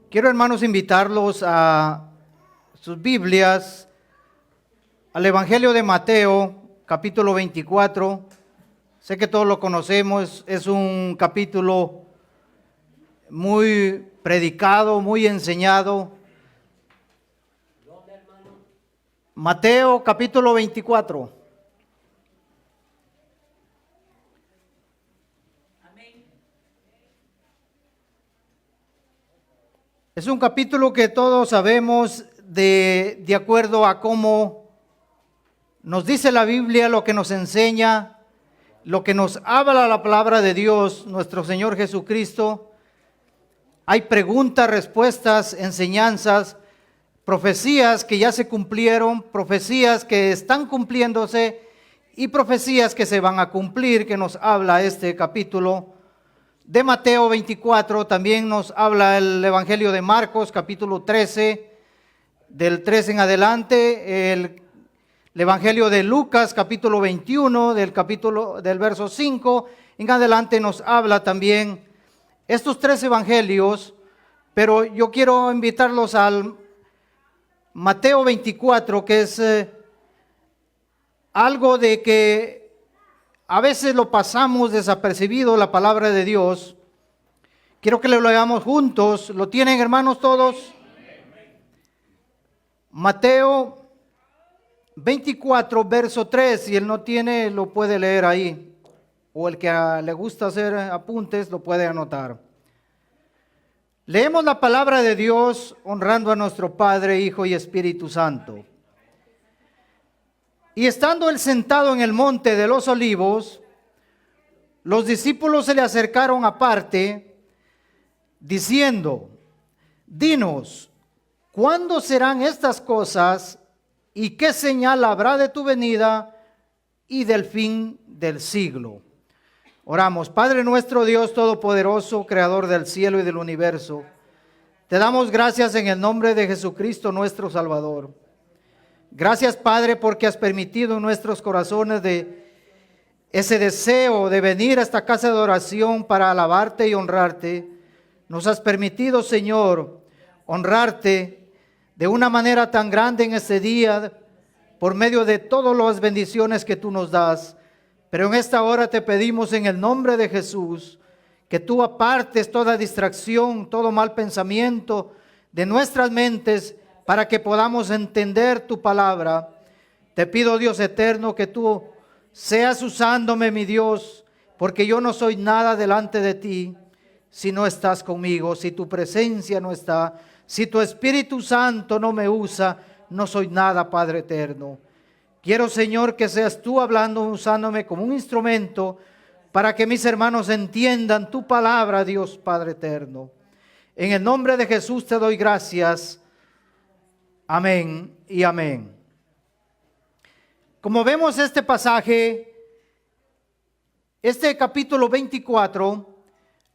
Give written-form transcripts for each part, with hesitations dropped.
Quiero, hermanos, invitarlos a sus Biblias, al Evangelio de Mateo, capítulo 24. Sé que todos lo conocemos, es un capítulo muy predicado, muy enseñado. Mateo, capítulo 24. Es un capítulo que todos sabemos de acuerdo a cómo nos dice la Biblia, lo que nos enseña, lo que nos habla la palabra de Dios, nuestro Señor Jesucristo. Hay preguntas, respuestas, enseñanzas, profecías que ya se cumplieron, profecías que están cumpliéndose y profecías que se van a cumplir, que nos habla este capítulo de Mateo 24. También nos habla el Evangelio de Marcos, capítulo 13, del 13 en adelante, el Evangelio de Lucas, capítulo 21, del verso 5 en adelante nos habla también estos tres evangelios, pero yo quiero invitarlos al Mateo 24, que es algo de que a veces lo pasamos desapercibido, la palabra de Dios. Quiero que lo leamos juntos. ¿Lo tienen, hermanos, todos? Mateo 24, verso 3. Si él no tiene, lo puede leer ahí. O el que le gusta hacer apuntes, lo puede anotar. Leemos la palabra de Dios honrando a nuestro Padre, Hijo y Espíritu Santo. Y estando él sentado en el monte de los olivos, los discípulos se le acercaron aparte, diciendo: dinos, ¿cuándo serán estas cosas y qué señal habrá de tu venida y del fin del siglo? Oramos. Padre nuestro, Dios todopoderoso, creador del cielo y del universo, te damos gracias en el nombre de Jesucristo nuestro Salvador. Gracias, Padre, porque has permitido en nuestros corazones de ese deseo de venir a esta casa de oración para alabarte y honrarte. Nos has permitido, Señor, honrarte de una manera tan grande en este día por medio de todas las bendiciones que tú nos das. Pero en esta hora te pedimos en el nombre de Jesús que tú apartes toda distracción, todo mal pensamiento de nuestras mentes, para que podamos entender tu palabra. Te pido, Dios eterno, que tú seas usándome, mi Dios, porque yo no soy nada delante de ti si no estás conmigo, si tu presencia no está, si tu Espíritu Santo no me usa, no soy nada, Padre eterno. Quiero, Señor, que seas tú hablando, usándome como un instrumento para que mis hermanos entiendan tu palabra, Dios Padre eterno. En el nombre de Jesús te doy gracias. Amén y amén. Como vemos este pasaje, este capítulo 24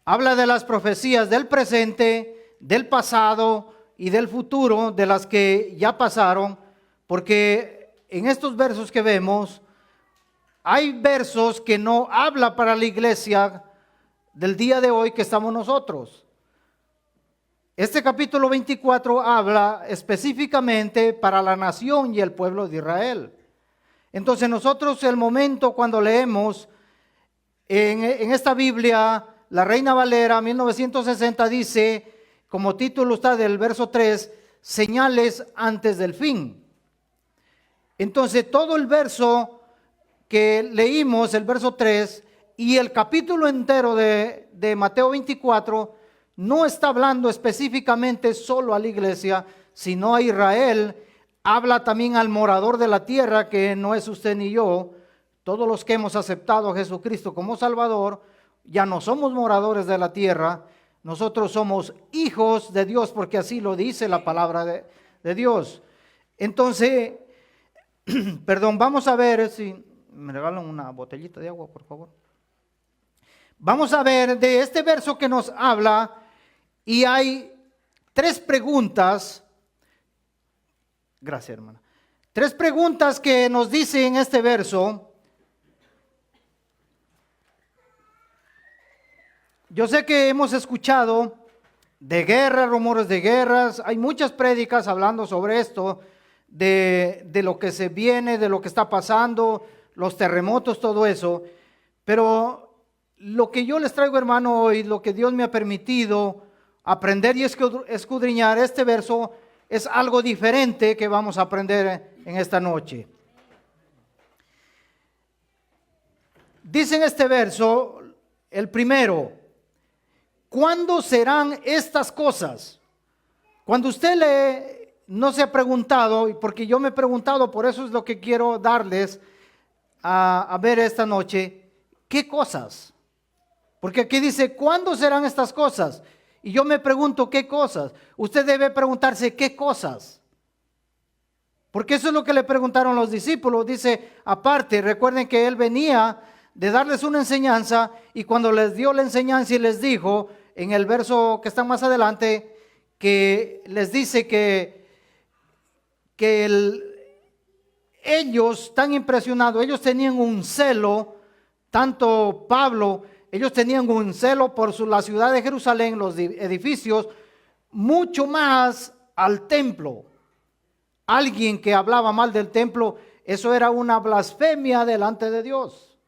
habla de las profecías del presente, del pasado y del futuro, de las que ya pasaron, porque en estos versos que vemos, hay versos que no habla para la iglesia del día de hoy que estamos nosotros. Este capítulo 24 habla específicamente para la nación y el pueblo de Israel. Entonces nosotros, el momento cuando leemos en esta Biblia, la Reina Valera 1960 dice, como título está del verso 3, señales antes del fin. Entonces todo el verso que leímos, el verso 3, y el capítulo entero de Mateo 24, no está hablando específicamente solo a la iglesia, sino a Israel. Habla también al morador de la tierra, que no es usted ni yo. Todos los que hemos aceptado a Jesucristo como Salvador, ya no somos moradores de la tierra. Nosotros somos hijos de Dios, porque así lo dice la palabra de Dios. Entonces, vamos a ver si me regalan una botellita de agua, por favor. Vamos a ver de este verso que nos habla. Y hay tres preguntas. Gracias, hermana. Tres preguntas que nos dice en este verso. Yo sé que hemos escuchado de guerra, rumores de guerras. Hay muchas prédicas hablando sobre esto, de lo que se viene, de lo que está pasando, los terremotos, todo eso. Pero lo que yo les traigo, hermano, hoy, lo que Dios me ha permitido aprender y escudriñar este verso, es algo diferente que vamos a aprender en esta noche. Dice en este verso, el primero: ¿cuándo serán estas cosas? Cuando usted lee, no se ha preguntado, porque yo me he preguntado, por eso es lo que quiero darles a ver esta noche, ¿qué cosas? Porque aquí dice, ¿cuándo serán estas cosas? Y yo me pregunto, ¿qué cosas? Usted debe preguntarse, ¿qué cosas? Porque eso es lo que le preguntaron los discípulos. Dice, aparte, recuerden que él venía de darles una enseñanza, y cuando les dio la enseñanza y les dijo, en el verso que está más adelante, que les dice que ellos tan impresionados, ellos tenían un celo, tanto Pablo, ellos tenían un celo por la ciudad de Jerusalén, los edificios, mucho más al templo. Alguien que hablaba mal del templo, eso era una blasfemia delante de Dios.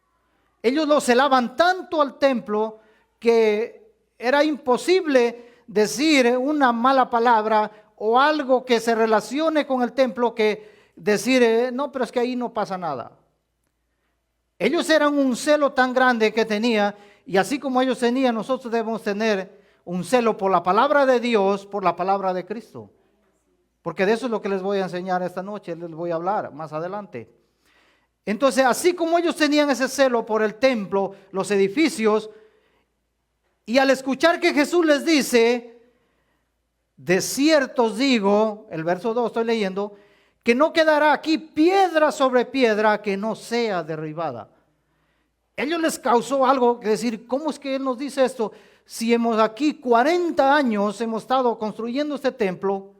Ellos lo celaban tanto al templo que era imposible decir una mala palabra o algo que se relacione con el templo, que decir, no, pero es que ahí no pasa nada. Ellos eran un celo tan grande que tenía, y así como ellos tenían, nosotros debemos tener un celo por la palabra de Dios, por la palabra de Cristo. Porque de eso es lo que les voy a enseñar esta noche, les voy a hablar más adelante. Entonces, así como ellos tenían ese celo por el templo, los edificios, y al escuchar que Jesús les dice, de cierto os digo, el verso 2 estoy leyendo, que no quedará aquí piedra sobre piedra que no sea derribada. Ellos les causó algo que decir, ¿cómo es que Él nos dice esto? Si hemos aquí 40 años hemos estado construyendo este templo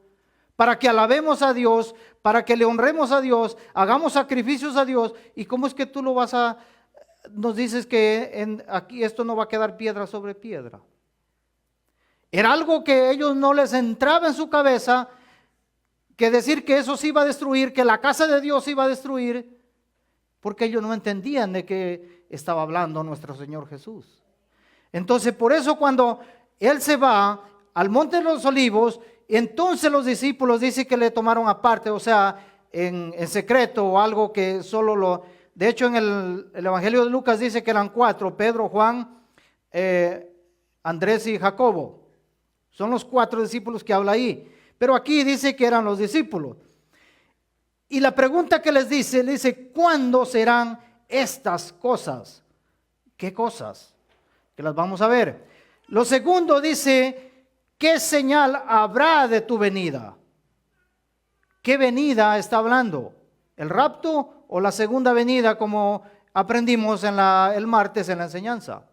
para que alabemos a Dios, para que le honremos a Dios, hagamos sacrificios a Dios, ¿y cómo es que tú nos dices que aquí esto no va a quedar piedra sobre piedra? Era algo que ellos no les entraba en su cabeza, que decir que eso se iba a destruir, que la casa de Dios se iba a destruir, porque ellos no entendían de qué estaba hablando nuestro Señor Jesús. Entonces, por eso cuando Él se va al Monte de los Olivos, entonces los discípulos dicen que le tomaron aparte, o sea, en secreto, o algo que solo de hecho en el Evangelio de Lucas dice que eran 4, Pedro, Juan, Andrés y Jacobo. Son los 4 discípulos que habla ahí. Pero aquí dice que eran los discípulos. Y la pregunta que les dice, ¿cuándo serán estas cosas? ¿Qué cosas? Que las vamos a ver. Lo segundo dice, ¿qué señal habrá de tu venida? ¿Qué venida está hablando? ¿El rapto o la segunda venida, como aprendimos el martes en la enseñanza?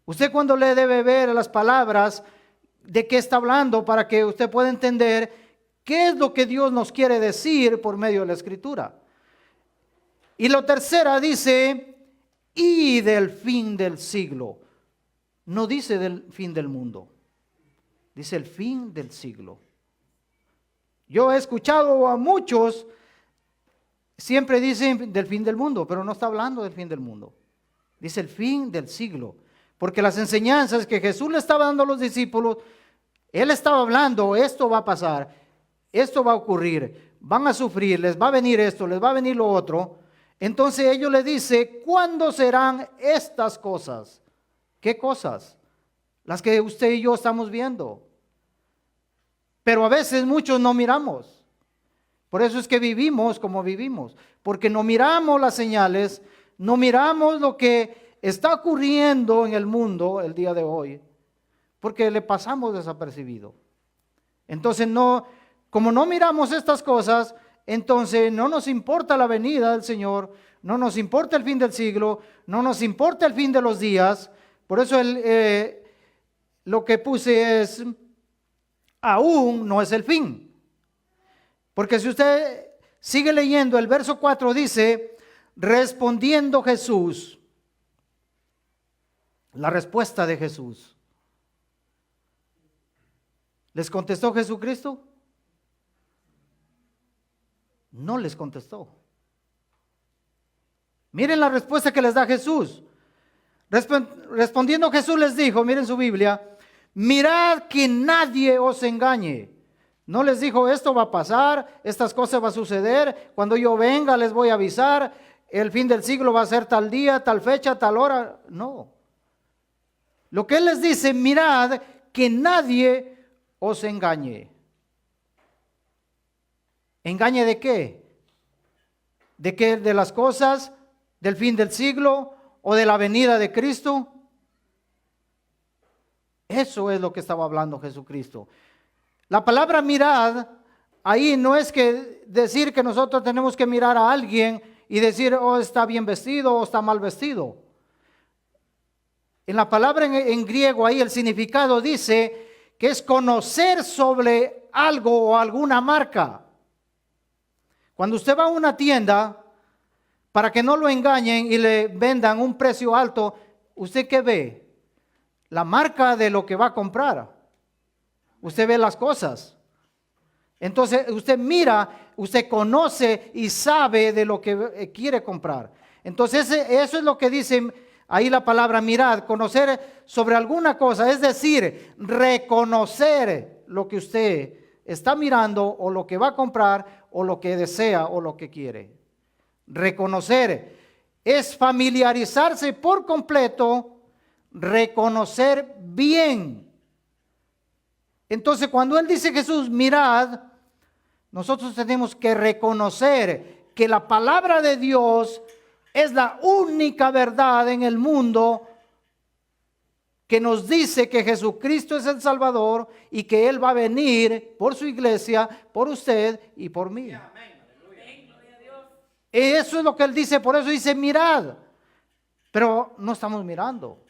Usted cuando le debe ver las palabras de qué está hablando, para que usted pueda entender qué es lo que Dios nos quiere decir por medio de la Escritura. Y lo tercera dice, y del fin del siglo. No dice del fin del mundo, dice el fin del siglo. Yo he escuchado a muchos, siempre dicen del fin del mundo, pero no está hablando del fin del mundo. Dice el fin del siglo. Porque las enseñanzas que Jesús le estaba dando a los discípulos, Él estaba hablando, esto va a pasar, esto va a ocurrir, van a sufrir, les va a venir esto, les va a venir lo otro. Entonces ellos le dicen, ¿cuándo serán estas cosas? ¿Qué cosas? Las que usted y yo estamos viendo. Pero a veces muchos no miramos. Por eso es que vivimos como vivimos. Porque no miramos las señales, no miramos lo que está ocurriendo en el mundo el día de hoy, porque le pasamos desapercibido. Entonces como no miramos estas cosas, entonces no nos importa la venida del Señor, no nos importa el fin del siglo, no nos importa el fin de los días. Por eso lo que puse es, aún no es el fin. Porque si usted sigue leyendo, el verso 4 dice, respondiendo Jesús, la respuesta de Jesús. ¿Les contestó Jesucristo? No les contestó. Miren la respuesta que les da Jesús. Respondiendo Jesús les dijo, miren su Biblia, mirad que nadie os engañe. No les dijo, esto va a pasar, estas cosas van a suceder, cuando yo venga les voy a avisar, el fin del siglo va a ser tal día, tal fecha, tal hora. No. Lo que Él les dice, mirad que nadie os engañe. ¿Engañe de qué? ¿De qué? ¿De las cosas del fin del siglo o de la venida de Cristo? Eso es lo que estaba hablando Jesucristo. La palabra mirad, ahí no es que decir que nosotros tenemos que mirar a alguien y decir, oh, está bien vestido o está mal vestido. En la palabra en griego ahí el significado dice que es conocer sobre algo o alguna marca. Cuando usted va a una tienda, para que no lo engañen y le vendan un precio alto, ¿usted qué ve? La marca de lo que va a comprar. Usted ve las cosas. Entonces usted mira, usted conoce y sabe de lo que quiere comprar. Entonces eso es lo que dice ahí la palabra mirad, conocer sobre alguna cosa, es decir, reconocer lo que usted está mirando o lo que va a comprar o lo que desea o lo que quiere. Reconocer es familiarizarse por completo, reconocer bien. Entonces cuando Él dice Jesús, mirad, nosotros tenemos que reconocer que la palabra de Dios es la única verdad en el mundo que nos dice que Jesucristo es el Salvador y que Él va a venir por su iglesia, por usted y por mí. Eso es lo que Él dice, por eso dice mirad, pero no estamos mirando.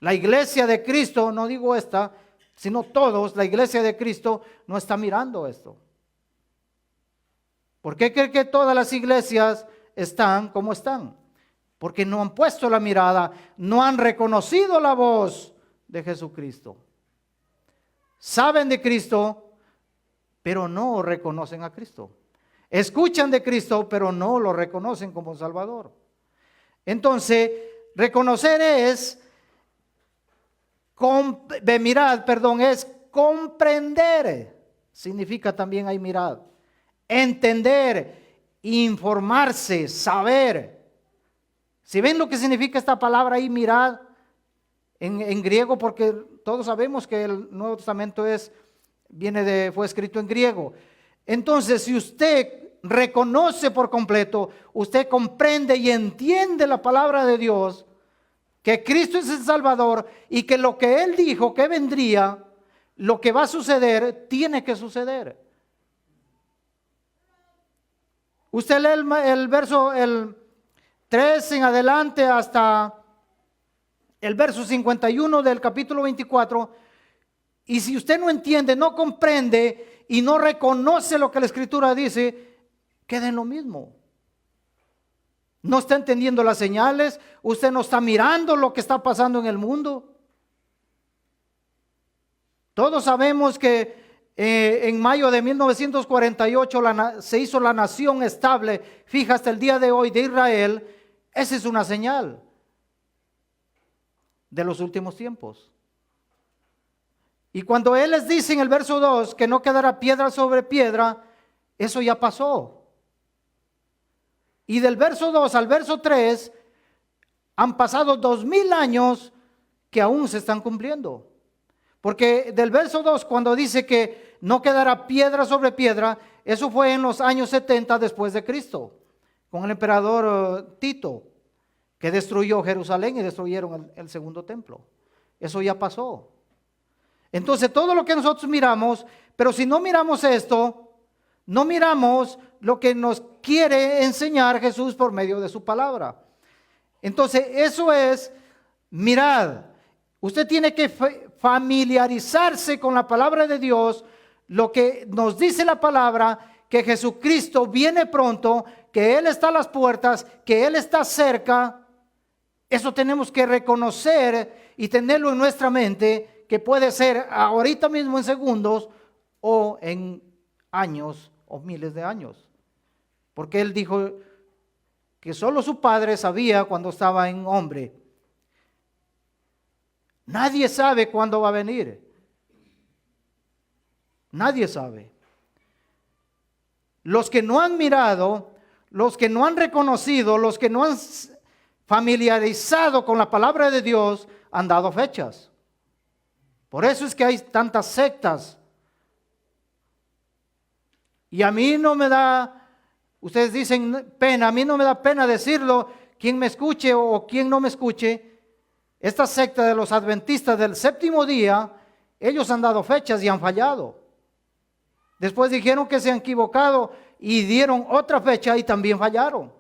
La iglesia de Cristo, no digo esta, sino todos, la iglesia de Cristo no está mirando esto. ¿Por qué cree que todas las iglesias están como están? Porque no han puesto la mirada, no han reconocido la voz de Jesucristo. Saben de Cristo, pero no reconocen a Cristo. Escuchan de Cristo, pero no lo reconocen como Salvador. Entonces, reconocer es es comprender. Significa también hay mirad. Entender, informarse, saber. Si ven lo que significa esta palabra ahí, mirad, en griego, porque todos sabemos que el Nuevo Testamento fue escrito en griego. Entonces, si usted reconoce por completo, usted comprende y entiende la palabra de Dios, que Cristo es el Salvador y que lo que Él dijo que vendría, lo que va a suceder, tiene que suceder. Usted lee el verso 3 en adelante hasta el verso 51 del capítulo 24, y si usted no entiende, no comprende y no reconoce lo que la Escritura dice, queda en lo mismo. No está entendiendo las señales, usted no está mirando lo que está pasando en el mundo. Todos sabemos que en mayo de 1948 se hizo la nación estable, fija hasta el día de hoy, de Israel. Esa es una señal de los últimos tiempos. Y cuando Él les dice en el verso 2 que no quedará piedra sobre piedra, eso ya pasó. Y del verso 2 al verso 3 han pasado 2000 años que aún se están cumpliendo. Porque del verso 2, cuando dice que no quedará piedra sobre piedra, eso fue en los años 70 después de Cristo, con el emperador Tito, que destruyó Jerusalén y destruyeron el segundo templo. Eso ya pasó. Entonces todo lo que nosotros miramos, pero si no miramos esto, no miramos lo que nos quiere enseñar Jesús por medio de su palabra. Entonces eso es, mirad, usted tiene que familiarizarse con la palabra de Dios, lo que nos dice la palabra, que Jesucristo viene pronto, que Él está a las puertas, que Él está cerca. Eso tenemos que reconocer y tenerlo en nuestra mente, que puede ser ahorita mismo en segundos o en años o miles de años. Porque Él dijo que solo su Padre sabía cuando estaba en hombre. Nadie sabe cuándo va a venir. Nadie sabe. Los que no han mirado, los que no han reconocido, los que no han familiarizado con la palabra de Dios, han dado fechas. Por eso es que hay tantas sectas. Y a mí no me da, ustedes dicen pena, a mí no me da pena decirlo, quien me escuche o quien no me escuche. Esta secta de los adventistas del séptimo día, ellos han dado fechas y han fallado. Después dijeron que se han equivocado y dieron otra fecha y también fallaron.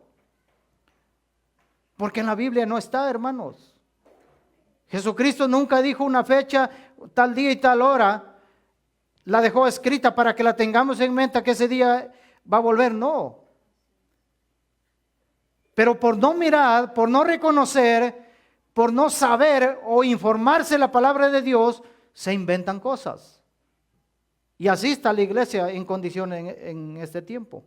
Porque en la Biblia no está, hermanos. Jesucristo nunca dijo una fecha, tal día y tal hora. La dejó escrita para que la tengamos en mente que ese día va a volver, no. Pero por no mirar, por no reconocer, por no saber o informarse la palabra de Dios, se inventan cosas. Y así está la iglesia en condiciones en este tiempo.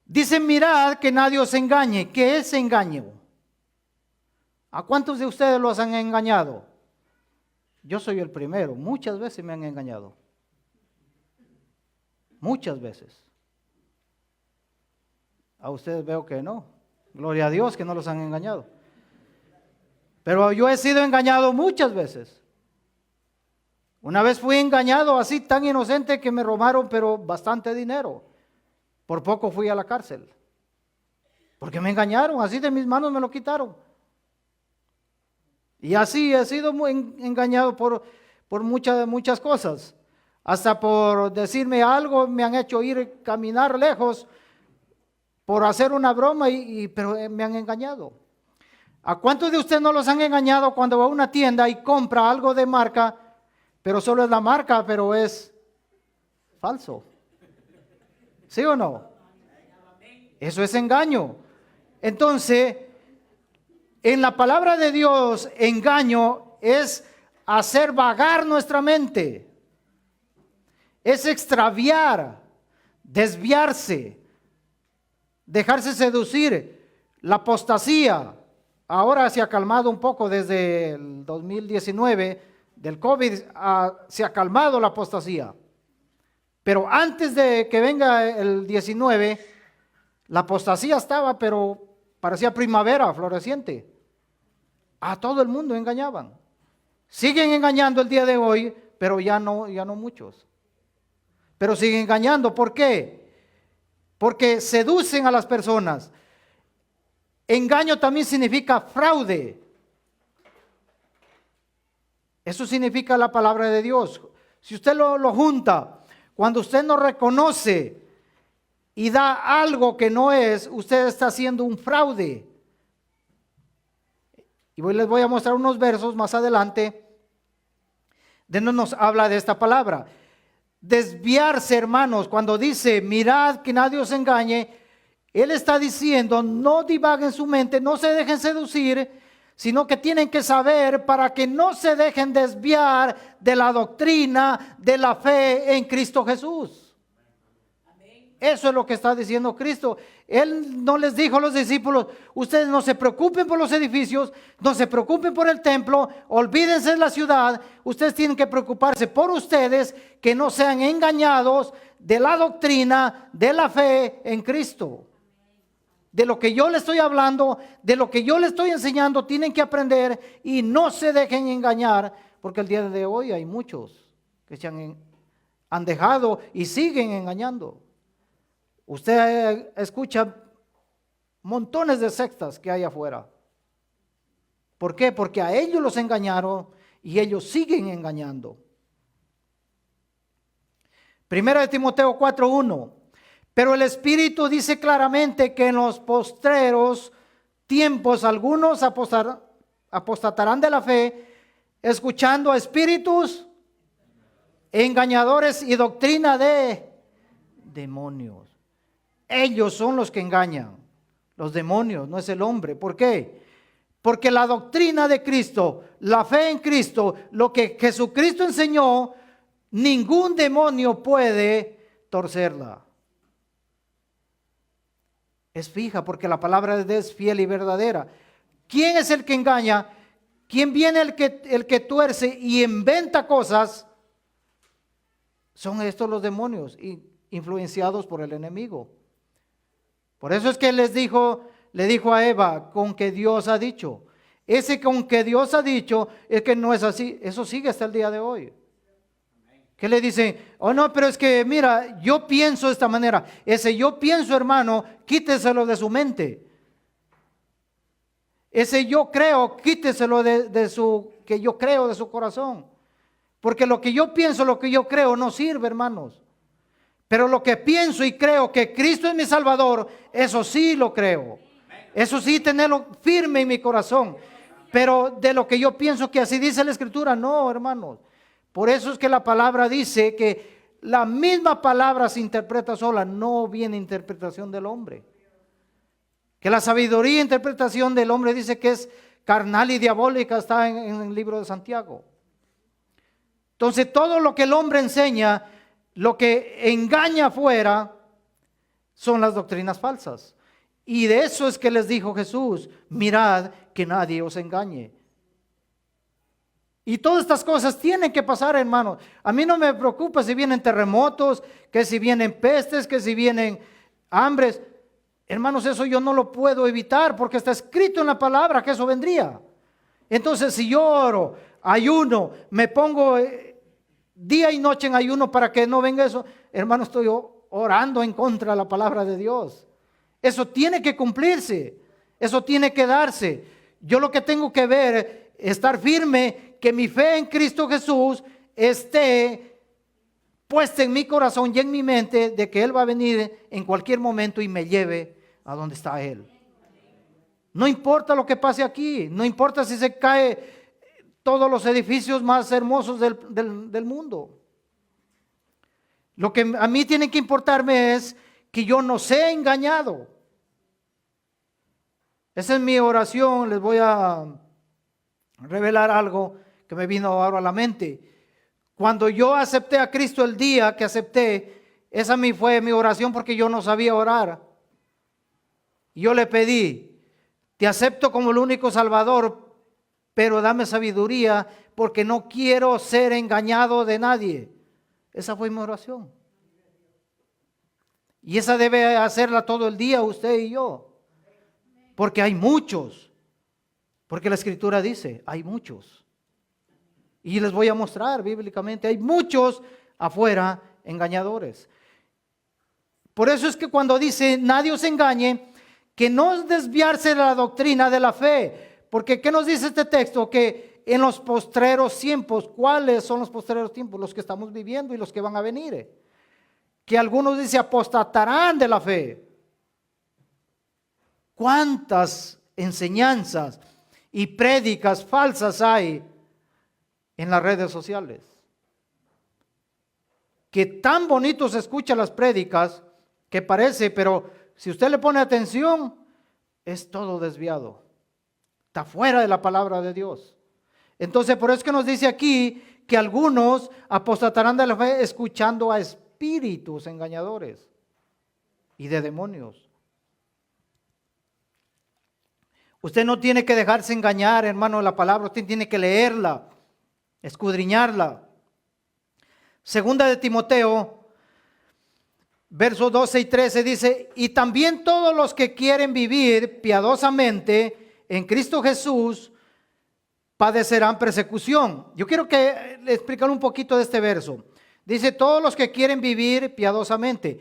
Dice, mirad que nadie os engañe. ¿Qué es engaño? ¿A cuántos de ustedes los han engañado? Yo soy el primero. Muchas veces me han engañado. Muchas veces. A ustedes veo que no. Gloria a Dios que no los han engañado. Pero yo he sido engañado muchas veces. Una vez fui engañado así tan inocente que me robaron pero bastante dinero. Por poco fui a la cárcel. Porque me engañaron, así de mis manos me lo quitaron. Y así he sido muy engañado por muchas cosas. Hasta por decirme algo me han hecho ir caminar lejos por hacer una broma, pero me han engañado. ¿A cuántos de ustedes no los han engañado cuando va a una tienda y compra algo de marca, pero solo es la marca, pero es falso? ¿Sí o no? Eso es engaño. Entonces, en la palabra de Dios, engaño es hacer vagar nuestra mente. Es extraviar, desviarse, dejarse seducir. La apostasía, ahora se ha calmado un poco desde el 2019, del COVID, se ha calmado la apostasía. Pero antes de que venga el 19, la apostasía estaba, pero parecía primavera floreciente. A todo el mundo engañaban. Siguen engañando el día de hoy, pero ya no muchos. Pero siguen engañando. ¿Por qué? Porque seducen a las personas. Engaño también significa fraude. Eso significa la palabra de Dios. Si usted lo junta, cuando usted no reconoce y da algo que no es, usted está haciendo un fraude. Y les voy a mostrar unos versos más adelante donde nos habla de esta palabra. Desviarse, hermanos, cuando dice, mirad que nadie os engañe, Él está diciendo, no divaguen su mente, no se dejen seducir, sino que tienen que saber para que no se dejen desviar de la doctrina de la fe en Cristo Jesús. Eso es lo que está diciendo Cristo. Él no les dijo a los discípulos, ustedes no se preocupen por los edificios, no se preocupen por el templo, olvídense de la ciudad, ustedes tienen que preocuparse por ustedes, que no sean engañados de la doctrina de la fe en Cristo. De lo que yo le estoy hablando, de lo que yo le estoy enseñando, tienen que aprender y no se dejen engañar, porque el día de hoy hay muchos que se han dejado y siguen engañando. Usted escucha montones de sectas que hay afuera. ¿Por qué? Porque a ellos los engañaron y ellos siguen engañando. Primera de Timoteo 4:1. Pero el Espíritu dice claramente que en los postreros tiempos algunos apostatarán de la fe, escuchando a espíritus engañadores y doctrina de demonios. Ellos son los que engañan, los demonios, no es el hombre. ¿Por qué? Porque la doctrina de Cristo, la fe en Cristo, lo que Jesucristo enseñó, ningún demonio puede torcerla. Es fija porque la palabra de Dios es fiel y verdadera. ¿Quién es el que engaña? ¿Quién viene el que tuerce y inventa cosas? Son estos los demonios influenciados por el enemigo. Por eso es que le dijo a Eva, con que Dios ha dicho. Ese con que Dios ha dicho es que no es así. Eso sigue hasta el día de hoy. Que le dicen, oh no, pero es que mira, yo pienso de esta manera. Ese yo pienso, hermano, quíteselo de su mente. Ese yo creo, quíteselo que yo creo de su corazón. Porque lo que yo pienso, lo que yo creo no sirve, hermanos. Pero lo que pienso y creo que Cristo es mi Salvador, eso sí lo creo. Eso sí, tenerlo firme en mi corazón. Pero de lo que yo pienso que así dice la Escritura, no, hermanos. Por eso es que la palabra dice que la misma palabra se interpreta sola, no viene interpretación del hombre. Que la sabiduría e interpretación del hombre dice que es carnal y diabólica, está en el libro de Santiago. Entonces todo lo que el hombre enseña, lo que engaña afuera, son las doctrinas falsas. Y de eso es que les dijo Jesús, mirad que nadie os engañe. Y todas estas cosas tienen que pasar, hermanos. A mí no me preocupa si vienen terremotos, que si vienen pestes, que si vienen hambres. Hermanos, eso yo no lo puedo evitar porque está escrito en la palabra que eso vendría. Entonces, si yo oro, ayuno, me pongo día y noche en ayuno para que no venga eso, hermano, estoy orando en contra de la palabra de Dios. Eso tiene que cumplirse, eso tiene que darse. Yo lo que tengo que ver, estar firme, que mi fe en Cristo Jesús esté puesta en mi corazón y en mi mente de que Él va a venir en cualquier momento y me lleve a donde está Él. No importa lo que pase aquí, no importa si se cae todos los edificios más hermosos del mundo. Lo que a mí tiene que importarme es que yo no sea engañado. Esa es mi oración. Les voy a revelar algo que me vino ahora a la mente. Cuando yo acepté a Cristo el día que acepté, esa fue mi oración porque yo no sabía orar. Yo le pedí, te acepto como el único Salvador, pero dame sabiduría porque no quiero ser engañado de nadie. Esa fue mi oración. Y esa debe hacerla todo el día usted y yo. Porque hay muchos. Porque la Escritura dice, hay muchos. Y les voy a mostrar bíblicamente, hay muchos afuera engañadores. Por eso es que cuando dice, nadie os engañe, que no es desviarse de la doctrina de la fe. Porque ¿qué nos dice este texto? Que en los postreros tiempos, ¿cuáles son los postreros tiempos? Los que estamos viviendo y los que van a venir. Que algunos dice apostatarán de la fe. ¿Cuántas enseñanzas y prédicas falsas hay en las redes sociales? Que tan bonito se escuchan las prédicas que parece, pero si usted le pone atención, es todo desviado. Está fuera de la palabra de Dios. Entonces, por eso es que nos dice aquí que algunos apostatarán de la fe escuchando a espíritus engañadores y de demonios. Usted no tiene que dejarse engañar, hermano, de la palabra. Usted tiene que leerla, escudriñarla. Segunda de Timoteo, versos 12 y 13 dice, y también todos los que quieren vivir piadosamente en Cristo Jesús padecerán persecución. Yo quiero que le explique un poquito de este verso. Dice, todos los que quieren vivir piadosamente.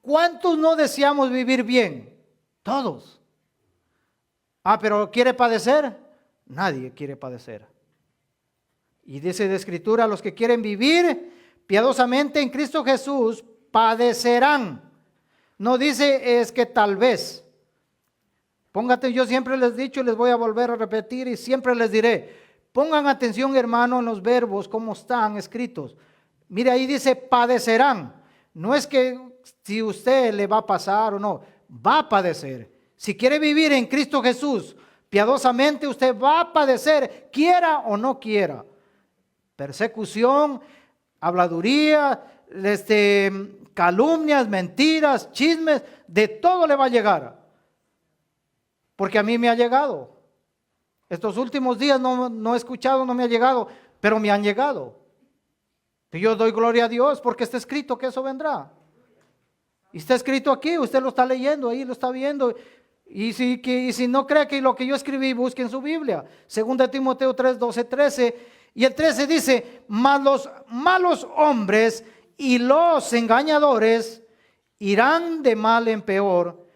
¿Cuántos no deseamos vivir bien? Todos. Pero ¿quiere padecer? Nadie quiere padecer. Y dice de Escritura, los que quieren vivir piadosamente en Cristo Jesús padecerán. No dice es que tal vez. Póngate, yo siempre les he dicho y les voy a volver a repetir y siempre les diré, pongan atención, hermano, en los verbos, cómo están escritos. Mire, ahí dice padecerán. No es que si usted le va a pasar o no, va a padecer. Si quiere vivir en Cristo Jesús piadosamente usted va a padecer, quiera o no quiera. Persecución, habladuría, calumnias, mentiras, chismes, de todo le va a llegar. Porque a mí me ha llegado. Estos últimos días no he escuchado, no me ha llegado, pero me han llegado. Y yo doy gloria a Dios porque está escrito que eso vendrá. Y está escrito aquí, usted lo está leyendo, ahí lo está viendo. Y si no cree que lo que yo escribí, busque en su Biblia. 2 Timoteo 3, 12, 13. Y el 13 dice, mas los malos hombres y los engañadores irán de mal en peor,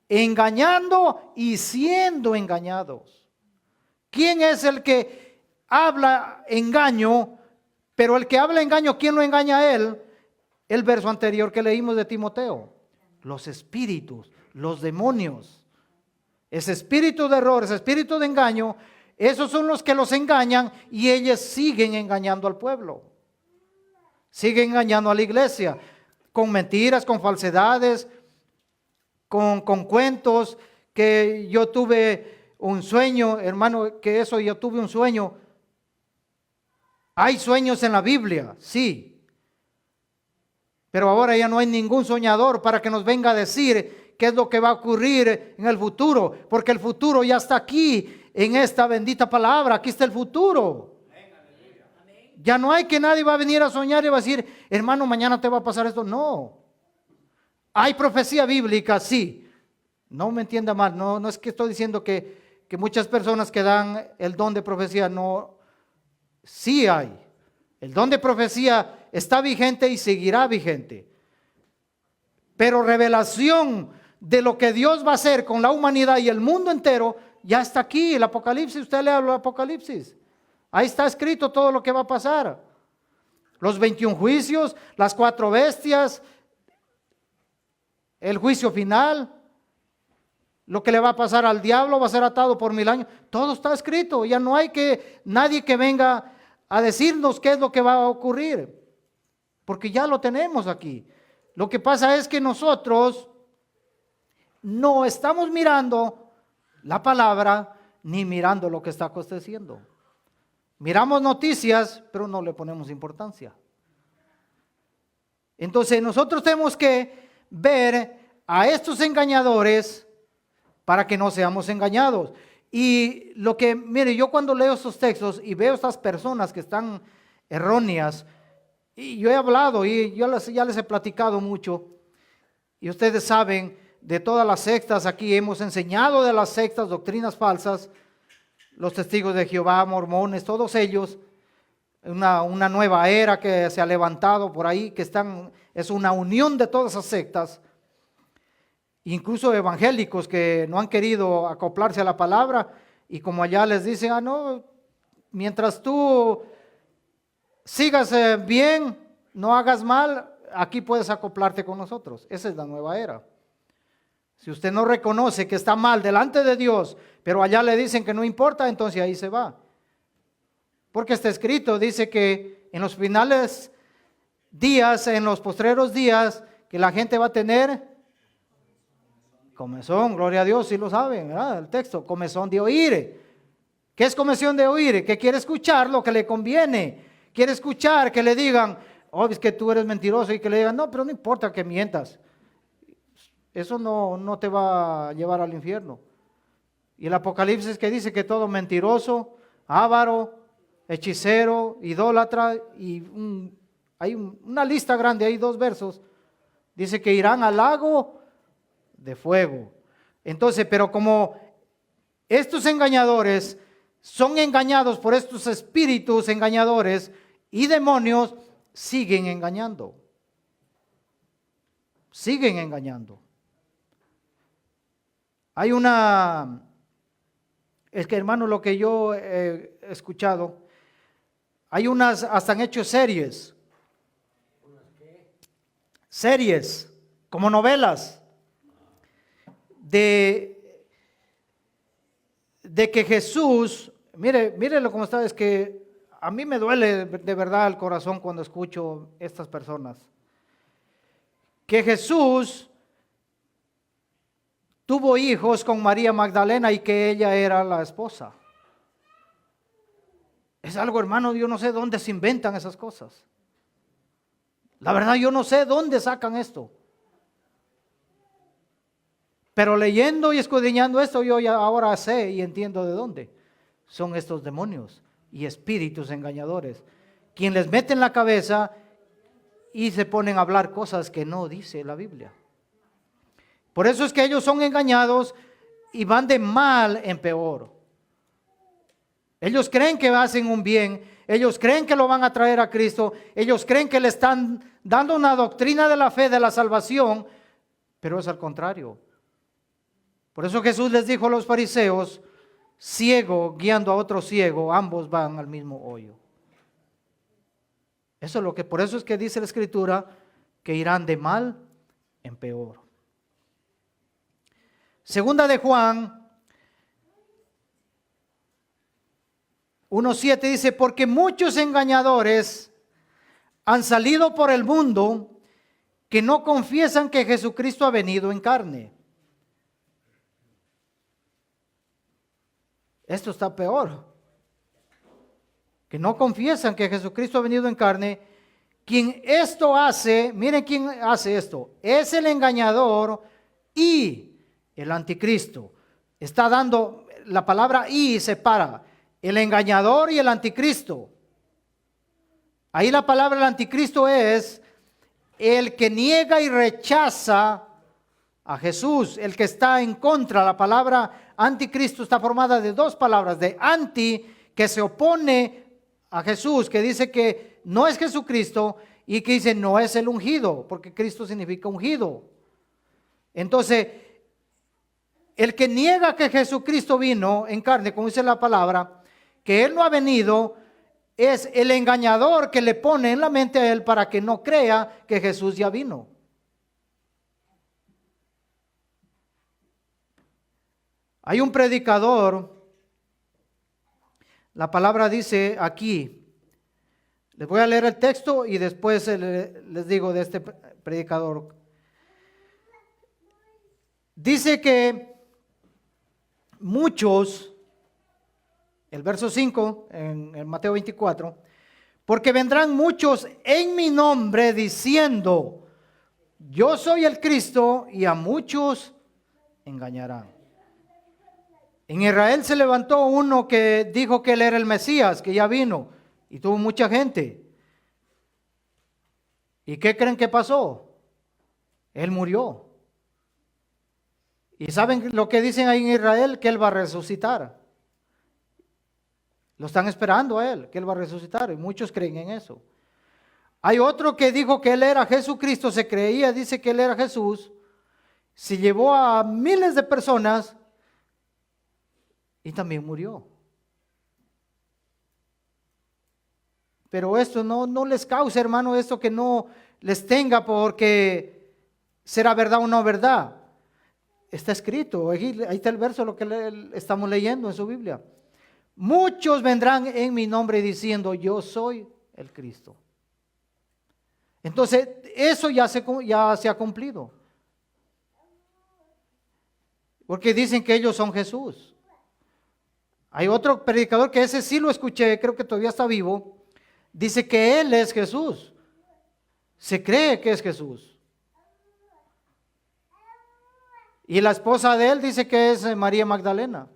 engañando y siendo engañados. ¿Quién es el que habla engaño? Pero el que habla engaño, ¿quién lo engaña a él? El verso anterior que leímos de Timoteo. Los espíritus, los demonios. Ese espíritu de error, ese espíritu de engaño, esos son los que los engañan y ellos siguen engañando al pueblo. Siguen engañando a la iglesia con mentiras, con falsedades, con cuentos, que yo tuve un sueño, hermano, que eso yo tuve un sueño. Hay sueños en la Biblia, sí. Pero ahora ya no hay ningún soñador para que nos venga a decir qué es lo que va a ocurrir en el futuro, porque el futuro ya está aquí en esta bendita palabra. Aquí está el futuro. Ya no hay que nadie va a venir a soñar y va a decir, hermano, mañana te va a pasar esto. No. Hay profecía bíblica, sí. No me entienda mal, no es que estoy diciendo que muchas personas que dan el don de profecía, no, sí hay. El don de profecía está vigente y seguirá vigente. Pero revelación de lo que Dios va a hacer con la humanidad y el mundo entero, ya está aquí. El Apocalipsis, usted lea el Apocalipsis. Ahí está escrito todo lo que va a pasar. Los 21 juicios, las 4 bestias, el juicio final, lo que le va a pasar al diablo, va a ser atado por 1000 años. Todo está escrito. Ya no hay nadie que venga a decirnos qué es lo que va a ocurrir, porque ya lo tenemos aquí. Lo que pasa es que nosotros no estamos mirando la palabra ni mirando lo que está aconteciendo. Miramos noticias, pero no le ponemos importancia. Entonces nosotros tenemos que ver a estos engañadores para que no seamos engañados. Y lo que, mire, yo cuando leo estos textos y veo estas personas que están erróneas, y yo he hablado y ya les he platicado mucho, y ustedes saben de todas las sectas, aquí hemos enseñado de las sectas, doctrinas falsas, los testigos de Jehová, mormones, todos ellos, una nueva era que se ha levantado por ahí, es una unión de todas esas sectas. Incluso evangélicos que no han querido acoplarse a la palabra y como allá les dicen, no, mientras tú sigas bien, no hagas mal, aquí puedes acoplarte con nosotros. Esa es la nueva era. Si usted no reconoce que está mal delante de Dios, pero allá le dicen que no importa, entonces ahí se va. Porque está escrito, dice que en los finales días, en los postreros días, que la gente va a tener comezón, gloria a Dios, si lo saben, ¿verdad? El texto, comezón de oír. ¿Qué es comezón de oír? Que quiere escuchar lo que le conviene. Quiere escuchar que le digan, es que tú eres mentiroso, y que le digan, no, pero no importa que mientas. Eso no te va a llevar al infierno. Y el Apocalipsis que dice que todo mentiroso, avaro, hechicero, idólatra, y hay una lista grande, hay 2 versos, dice que irán al lago de fuego. Entonces, pero como estos engañadores son engañados por estos espíritus engañadores y demonios, siguen engañando. Siguen engañando. Hay es que hermano, lo que yo he escuchado, hay hasta han hecho series, como novelas, de que Jesús, mírelo como está, es que a mí me duele de verdad el corazón cuando escucho estas personas. Que Jesús tuvo hijos con María Magdalena y que ella era la esposa. Es algo, hermano, yo no sé dónde se inventan esas cosas. La verdad, yo no sé dónde sacan esto. Pero leyendo y escudriñando esto, yo ya ahora sé y entiendo de dónde. Son estos demonios y espíritus engañadores, quien les meten la cabeza y se ponen a hablar cosas que no dice la Biblia. Por eso es que ellos son engañados y van de mal en peor. Ellos creen que hacen un bien, ellos creen que lo van a traer a Cristo, ellos creen que le están dando una doctrina de la fe, de la salvación, pero es al contrario. Por eso Jesús les dijo a los fariseos, ciego guiando a otro ciego, ambos van al mismo hoyo. Eso es por eso es que dice la Escritura que irán de mal en peor. Segunda de Juan 1:7 dice, porque muchos engañadores han salido por el mundo que no confiesan que Jesucristo ha venido en carne. Esto está peor. Que no confiesan que Jesucristo ha venido en carne. Quien esto hace, miren quién hace esto, es el engañador y el anticristo. Está dando la palabra y separa el engañador y el anticristo. Ahí la palabra el anticristo es el que niega y rechaza a Jesús, el que está en contra. La palabra anticristo está formada de dos palabras, de anti, que se opone a Jesús, que dice que no es Jesucristo, y que dice no es el ungido, porque Cristo significa ungido. Entonces, el que niega que Jesucristo vino en carne, como dice la palabra, que Él no ha venido, es el engañador que le pone en la mente a él para que no crea que Jesús ya vino. Hay un predicador, la palabra dice aquí, les voy a leer el texto y después les digo de este predicador. Dice que muchos, el verso 5 en Mateo 24, porque vendrán muchos en mi nombre diciendo, yo soy el Cristo, y a muchos engañarán. En Israel se levantó uno que dijo que él era el Mesías, que ya vino, y tuvo mucha gente. ¿Y qué creen que pasó? Él murió. ¿Y saben lo que dicen ahí en Israel? Que él va a resucitar. Lo están esperando a él, que él va a resucitar, y muchos creen en eso. Hay otro que dijo que él era Jesucristo, se creía, dice que él era Jesús, se llevó a miles de personas y también murió. Pero esto no les causa, hermano, esto que no les tenga porque será verdad o no verdad. Está escrito, ahí está el verso, lo que estamos leyendo en su Biblia. Muchos vendrán en mi nombre diciendo, yo soy el Cristo. Entonces, eso ya se ha cumplido. Porque dicen que ellos son Jesús. Hay otro predicador que ese sí lo escuché, creo que todavía está vivo. Dice que él es Jesús. Se cree que es Jesús. Y la esposa de él dice que es María Magdalena.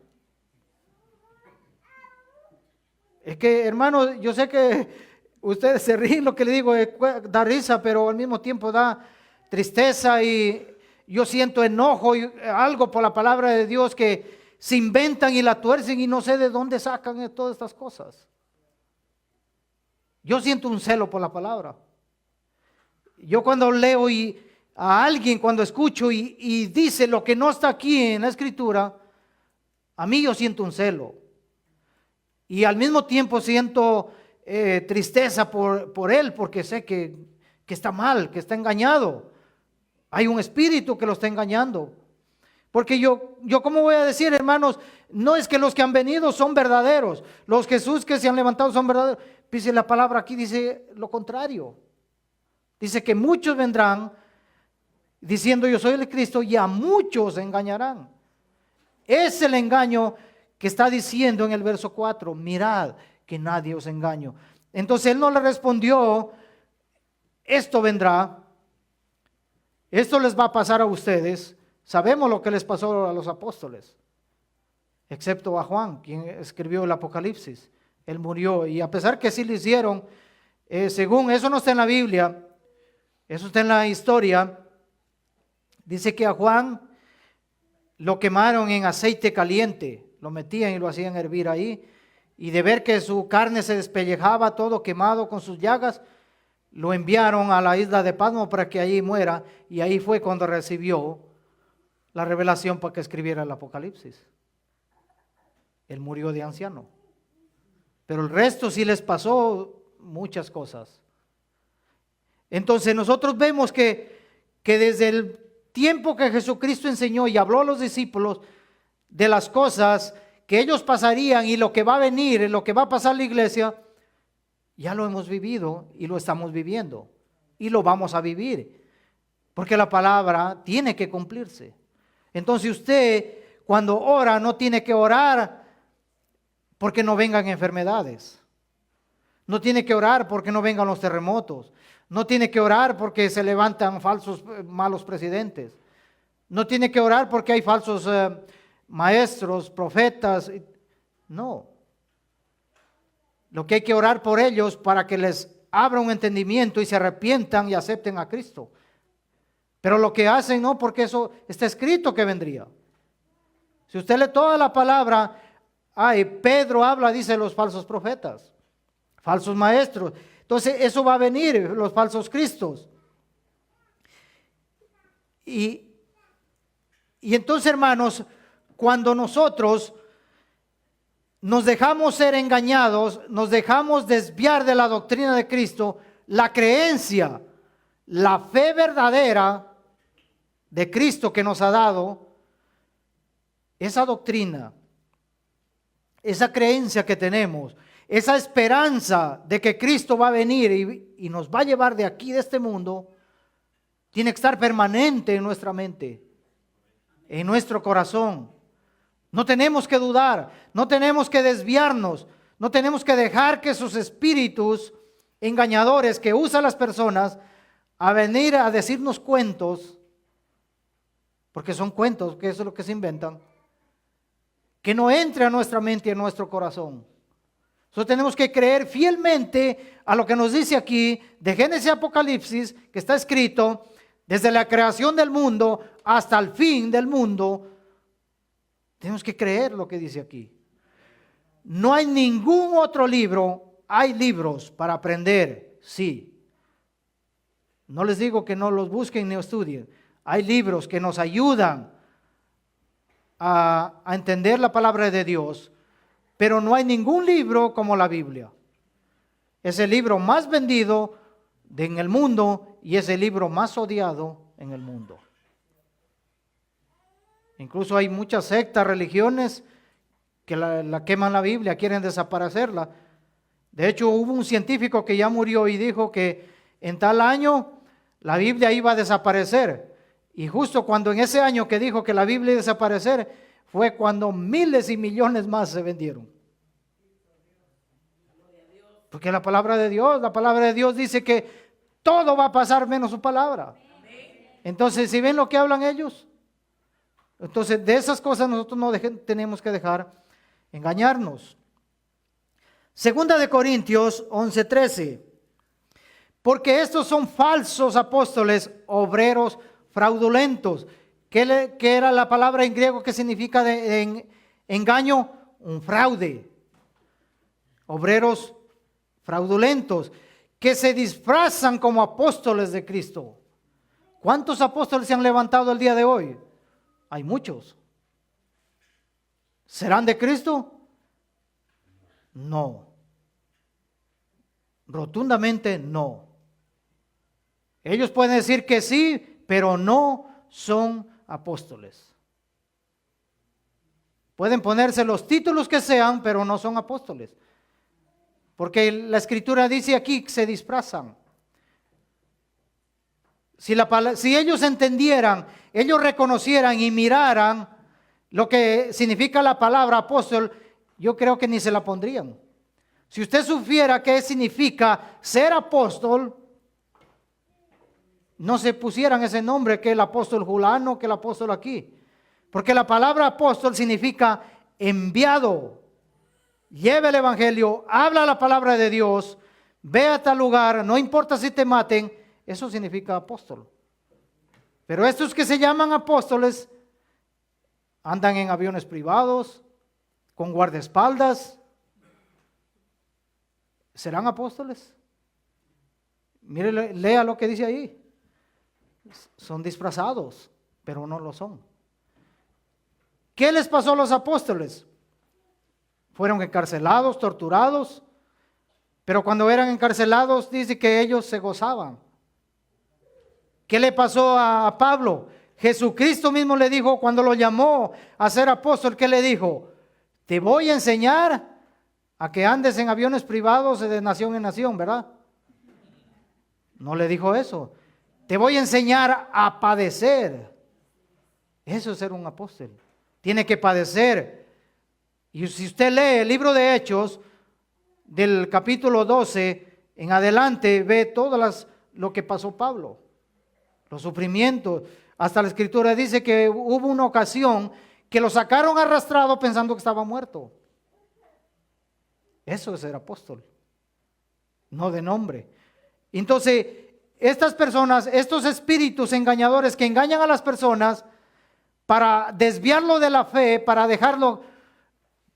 Es que, hermano, yo sé que ustedes se ríen, lo que le digo da risa, pero al mismo tiempo da tristeza y yo siento enojo y algo por la palabra de Dios que se inventan y la tuercen y no sé de dónde sacan todas estas cosas. Yo siento un celo por la palabra. Yo cuando leo a alguien, cuando escucho y dice lo que no está aquí en la Escritura, a mí yo siento un celo. Y al mismo tiempo siento tristeza por él, porque sé que está mal, que está engañado. Hay un espíritu que lo está engañando. Porque yo ¿cómo voy a decir, hermanos? No es que los que han venido son verdaderos. Los Jesús que se han levantado son verdaderos. Dice la palabra aquí, dice lo contrario. Dice que muchos vendrán diciendo yo soy el Cristo, y a muchos engañarán. Es el engaño que está diciendo en el verso 4, mirad que nadie os engaño. Entonces él no le respondió, esto vendrá, esto les va a pasar a ustedes. Sabemos lo que les pasó a los apóstoles, excepto a Juan, quien escribió el Apocalipsis. Él murió, y a pesar que sí lo hicieron, según eso no está en la Biblia, eso está en la historia, dice que a Juan lo quemaron en aceite caliente, lo metían y lo hacían hervir ahí, y de ver que su carne se despellejaba todo quemado con sus llagas, lo enviaron a la isla de Patmos para que allí muera, y ahí fue cuando recibió la revelación para que escribiera el Apocalipsis. Él murió de anciano, pero el resto sí les pasó muchas cosas. Entonces nosotros vemos que desde el tiempo que Jesucristo enseñó y habló a los discípulos de las cosas que ellos pasarían y lo que va a venir, lo que va a pasar en la iglesia, ya lo hemos vivido y lo estamos viviendo y lo vamos a vivir, porque la palabra tiene que cumplirse. Entonces usted cuando ora no tiene que orar porque no vengan enfermedades, no tiene que orar porque no vengan los terremotos, no tiene que orar porque se levantan falsos malos presidentes, no tiene que orar porque hay falsos maestros, profetas. No. Lo que hay que orar por ellos para que les abra un entendimiento y se arrepientan y acepten a Cristo. Pero lo que hacen no, porque eso está escrito que vendría. Si usted lee toda la palabra, Pedro habla, dice, los falsos profetas, falsos maestros. Entonces eso va a venir, los falsos cristos. Y entonces, hermanos, cuando nosotros nos dejamos ser engañados, nos dejamos desviar de la doctrina de Cristo, la creencia, la fe verdadera de Cristo que nos ha dado, esa doctrina, esa creencia que tenemos, esa esperanza de que Cristo va a venir y nos va a llevar de aquí, de este mundo, tiene que estar permanente en nuestra mente, en nuestro corazón. No tenemos que dudar, no tenemos que desviarnos, no tenemos que dejar que esos espíritus engañadores que usan las personas a venir a decirnos cuentos, porque son cuentos, que eso es lo que se inventan, que no entre a nuestra mente y a nuestro corazón. Nosotros tenemos que creer fielmente a lo que nos dice aquí de Génesis y Apocalipsis, que está escrito desde la creación del mundo hasta el fin del mundo. Tenemos que creer lo que dice aquí. No hay ningún otro libro, hay libros para aprender, sí. No les digo que no los busquen ni estudien. Hay libros que nos ayudan a entender la palabra de Dios, pero no hay ningún libro como la Biblia. Es el libro más vendido en el mundo y es el libro más odiado en el mundo. Incluso hay muchas sectas, religiones que la queman la Biblia, quieren desaparecerla. De hecho, hubo un científico que ya murió y dijo que en tal año la Biblia iba a desaparecer. Y justo cuando en ese año que dijo que la Biblia iba a desaparecer, fue cuando miles y millones más se vendieron. Porque la palabra de Dios dice que todo va a pasar menos su palabra. Entonces, si ven lo que hablan ellos, entonces de esas cosas nosotros no tenemos que dejar engañarnos. Segunda de Corintios 11:13. Porque estos son falsos apóstoles, obreros fraudulentos. ¿Qué era la palabra en griego que significa engaño? Un fraude. Obreros fraudulentos que se disfrazan como apóstoles de Cristo. ¿Cuántos apóstoles se han levantado el día de hoy? Hay muchos. ¿Serán de Cristo? No. Rotundamente no. Ellos pueden decir que sí, pero no son apóstoles. Pueden ponerse los títulos que sean, pero no son apóstoles. Porque la Escritura dice aquí que se disfrazan. Si ellos entendieran, ellos reconocieran y miraran lo que significa la palabra apóstol, yo creo que ni se la pondrían. Si usted supiera qué significa ser apóstol, no se pusieran ese nombre, que el apóstol fulano, que el apóstol aquí. Porque la palabra apóstol significa enviado. Lleva el evangelio, habla la palabra de Dios, ve a tal lugar, no importa si te maten, eso significa apóstol. Pero estos que se llaman apóstoles andan en aviones privados, con guardaespaldas. ¿Serán apóstoles? Mire, lea lo que dice ahí. Son disfrazados, pero no lo son. ¿Qué les pasó a los apóstoles? Fueron encarcelados, torturados, pero cuando eran encarcelados dice que ellos se gozaban. ¿Qué le pasó a Pablo? Jesucristo mismo le dijo cuando lo llamó a ser apóstol, ¿qué le dijo? Te voy a enseñar a que andes en aviones privados de nación en nación, ¿verdad? No le dijo eso. Te voy a enseñar a padecer. Eso es ser un apóstol. Tiene que padecer. Y si usted lee el libro de Hechos, del capítulo 12 en adelante, ve lo que pasó Pablo. Los sufrimientos. Hasta la escritura dice que hubo una ocasión que lo sacaron arrastrado pensando que estaba muerto. Eso es ser apóstol. No de nombre. Entonces, estas personas, estos espíritus engañadores que engañan a las personas para desviarlo de la fe, para dejarlo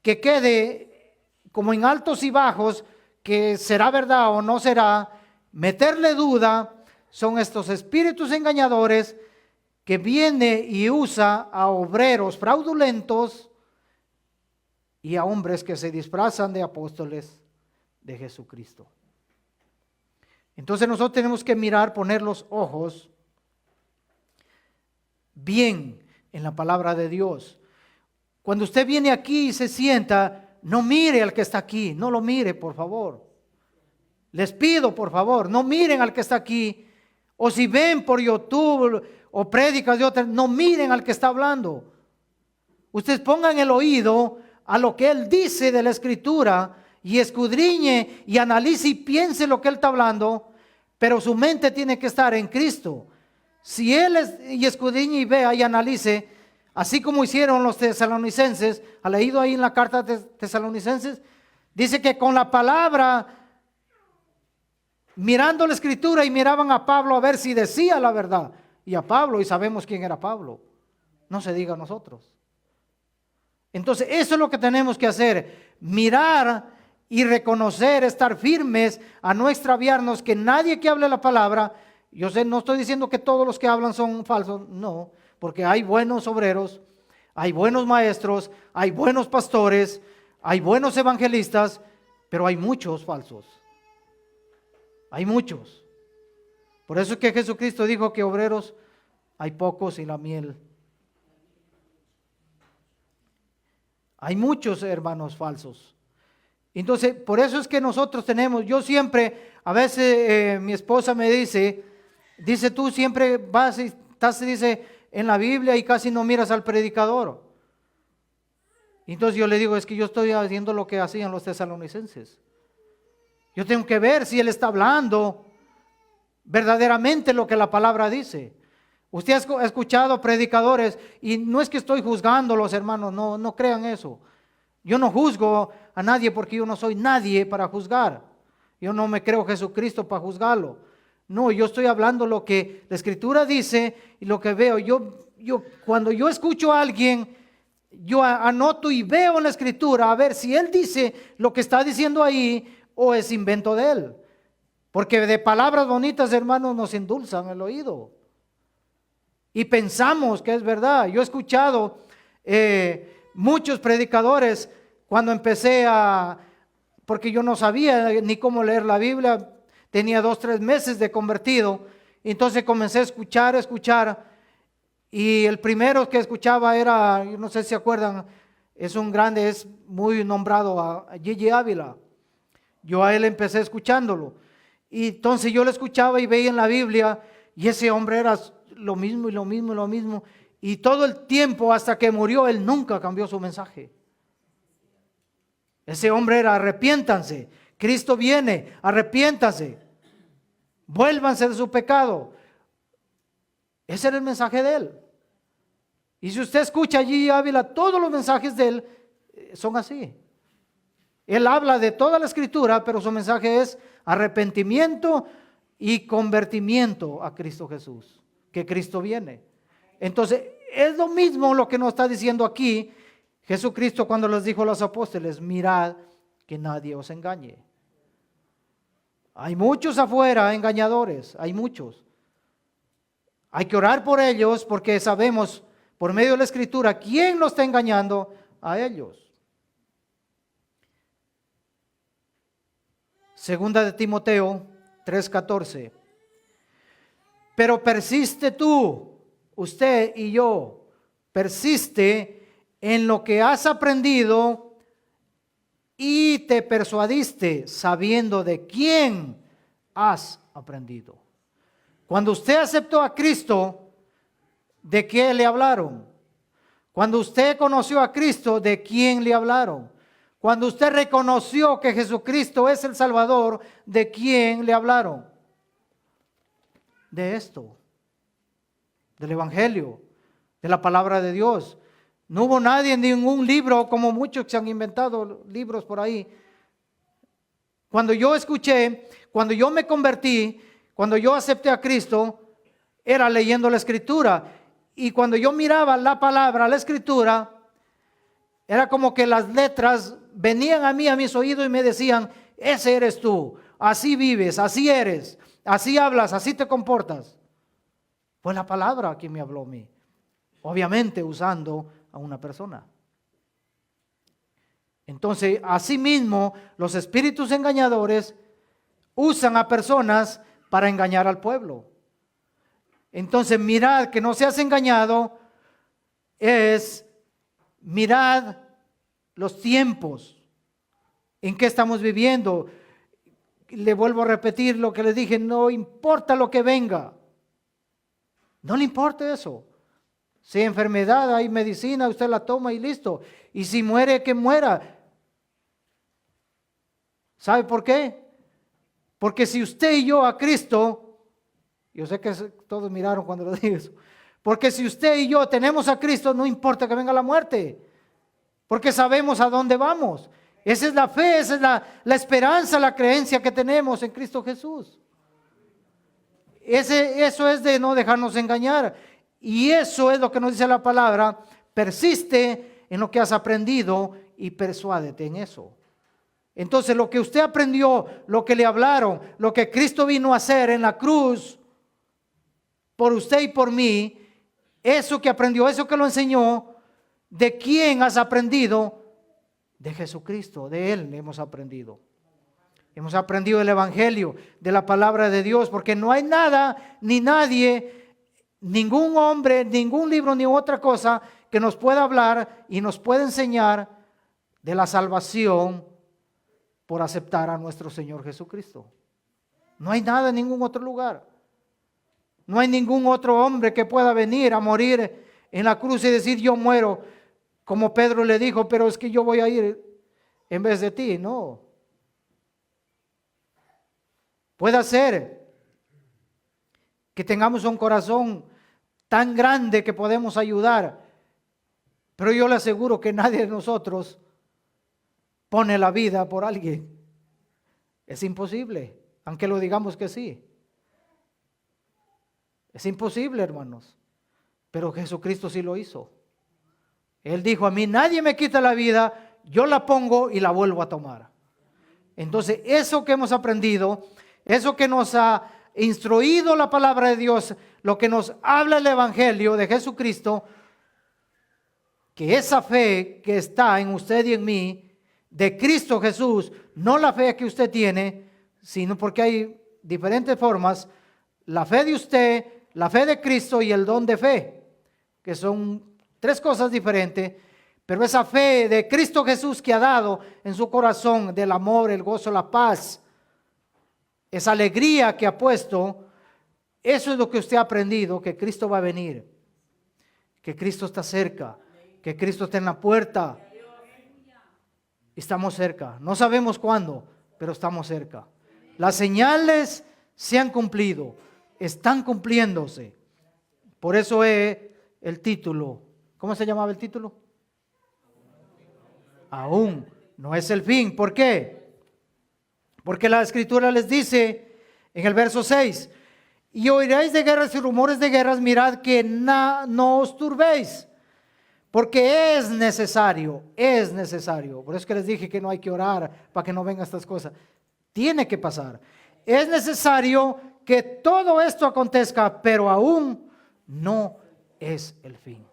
que quede como en altos y bajos, que será verdad o no será, meterle duda, son estos espíritus engañadores que viene y usa a obreros fraudulentos y a hombres que se disfrazan de apóstoles de Jesucristo. Entonces nosotros tenemos que mirar, poner los ojos bien en la palabra de Dios. Cuando usted viene aquí y se sienta, no mire al que está aquí, no lo mire, por favor. Les pido, por favor, no miren al que está aquí. O si ven por YouTube o prédicas de otras, no miren al que está hablando. Ustedes pongan el oído a lo que él dice de la escritura y escudriñe y analice y piense lo que él está hablando, pero su mente tiene que estar en Cristo. Si él escudriñe y vea y analice, así como hicieron los tesalonicenses, ha leído ahí en la carta de tesalonicenses, dice que con la palabra, mirando la escritura y miraban a Pablo a ver si decía la verdad. Y a Pablo, y sabemos quién era Pablo. No se diga a nosotros. Entonces, eso es lo que tenemos que hacer. Mirar y reconocer, estar firmes a no extraviarnos, que nadie que hable la palabra, yo sé, no estoy diciendo que todos los que hablan son falsos, no, porque hay buenos obreros, hay buenos maestros, hay buenos pastores, hay buenos evangelistas, pero hay muchos falsos. Hay muchos. Por eso es que Jesucristo dijo que obreros hay pocos y la miel. Hay muchos hermanos falsos. Entonces, por eso es que nosotros tenemos, yo siempre, a veces mi esposa me dice tú siempre vas y estás, dice, en la Biblia y casi no miras al predicador. Entonces yo le digo, es que yo estoy haciendo lo que hacían los tesalonicenses. Yo tengo que ver si él está hablando verdaderamente lo que la palabra dice. Usted ha escuchado predicadores, y no es que estoy juzgando a los hermanos, no crean eso. Yo no juzgo a nadie porque yo no soy nadie para juzgar. Yo no me creo Jesucristo para juzgarlo. No, yo estoy hablando lo que la Escritura dice y lo que veo. Cuando yo escucho a alguien, yo anoto y veo en la Escritura a ver si él dice lo que está diciendo ahí o es invento de él. Porque de palabras bonitas, hermanos, nos endulzan el oído. Y pensamos que es verdad. Yo he escuchado muchos predicadores cuando empecé porque yo no sabía ni cómo leer la Biblia, tenía 2 o 3 meses de convertido, entonces comencé a escuchar, y el primero que escuchaba era, yo no sé si se acuerdan, es un grande, es muy nombrado, a Gigi Ávila. Yo a él empecé escuchándolo, y entonces yo lo escuchaba y veía en la Biblia Y ese hombre era lo mismo y lo mismo y lo mismo. Y todo el tiempo hasta que murió, él nunca cambió su mensaje. Ese hombre era: arrepiéntanse, Cristo viene, arrepiéntanse, vuélvanse de su pecado. Ese era el mensaje de él. Y si usted escucha allí Ávila, todos los mensajes de él son así. Él habla de toda la escritura, pero su mensaje es arrepentimiento y convertimiento a Cristo Jesús, que Cristo viene. Entonces, es lo mismo lo que nos está diciendo aquí Jesucristo cuando les dijo a los apóstoles: mirad que nadie os engañe. Hay muchos afuera engañadores, hay muchos. Hay que orar por ellos porque sabemos por medio de la escritura quién nos está engañando a ellos. Segunda de Timoteo 3:14. Pero persiste tú, usted y yo, persiste en lo que has aprendido y te persuadiste, sabiendo de quién has aprendido. Cuando usted aceptó a Cristo, ¿de qué le hablaron? Cuando usted conoció a Cristo, ¿de quién le hablaron? Cuando usted reconoció que Jesucristo es el Salvador, ¿de quién le hablaron? De esto, del Evangelio, de la palabra de Dios. No hubo nadie en ningún libro, como muchos que se han inventado libros por ahí. Cuando yo escuché, cuando yo me convertí, cuando yo acepté a Cristo, era leyendo la Escritura. Y cuando yo miraba la palabra, la Escritura, era como que las letras venían a mí, a mis oídos, y me decían: ese eres tú, así vives, así eres, así hablas, así te comportas. Fue la palabra quien me habló a mí, obviamente usando a una persona. Entonces, asimismo, los espíritus engañadores usan a personas para engañar al pueblo. Entonces, mirad que no seas engañado es: mirad los tiempos en que estamos viviendo. Le vuelvo a repetir lo que les dije: no importa lo que venga, no le importa eso. Si hay enfermedad, hay medicina, usted la toma y listo. Y si muere, que muera. ¿Sabe por qué? Porque si usted y yo a Cristo, yo sé que todos miraron cuando lo dije eso, porque si usted y yo tenemos a Cristo, no importa que venga la muerte, porque sabemos a dónde vamos. Esa es la fe, esa es la esperanza, la creencia que tenemos en Cristo Jesús. Eso es de no dejarnos engañar. Y eso es lo que nos dice la palabra: persiste en lo que has aprendido y persuádete en eso. Entonces, lo que usted aprendió, lo que le hablaron, lo que Cristo vino a hacer en la cruz por usted y por mí, eso que aprendió, eso que lo enseñó, ¿de quién has aprendido? De Jesucristo, de Él hemos aprendido. Hemos aprendido el Evangelio, de la palabra de Dios, porque no hay nada ni nadie, ningún hombre, ningún libro ni otra cosa que nos pueda hablar y nos pueda enseñar de la salvación por aceptar a nuestro Señor Jesucristo. No hay nada en ningún otro lugar. No hay ningún otro hombre que pueda venir a morir en la cruz y decir: yo muero, como Pedro le dijo, pero es que yo voy a ir en vez de ti. No. Puede ser que tengamos un corazón tan grande que podemos ayudar, pero yo le aseguro que nadie de nosotros pone la vida por alguien. Es imposible, aunque lo digamos que sí. Es imposible, hermanos. Pero Jesucristo sí lo hizo. Él dijo: a mí nadie me quita la vida, yo la pongo y la vuelvo a tomar. Entonces, eso que hemos aprendido, eso que nos ha instruido la palabra de Dios, lo que nos habla el Evangelio de Jesucristo, que esa fe que está en usted y en mí, de Cristo Jesús, no la fe que usted tiene, sino porque hay diferentes formas: la fe de usted, la fe de Cristo y el don de fe, que son tres cosas diferentes. Pero esa fe de Cristo Jesús que ha dado en su corazón, del amor, el gozo, la paz, esa alegría que ha puesto, Eso es lo que usted ha aprendido, que Cristo va a venir, que Cristo está cerca, que Cristo está en la puerta. Estamos cerca. No sabemos cuándo, pero estamos cerca. Las señales se han cumplido, están cumpliéndose. Por eso es el título. ¿Cómo se llamaba el título? Aún no es el fin. ¿Por qué? Porque la Escritura les dice en el verso 6: y oiréis de guerras y rumores de guerras, mirad que no os turbéis, porque es necesario. Por eso es que les dije que no hay que orar para que no vengan estas cosas. Tiene que pasar. Es necesario que todo esto acontezca, pero aún no es el fin.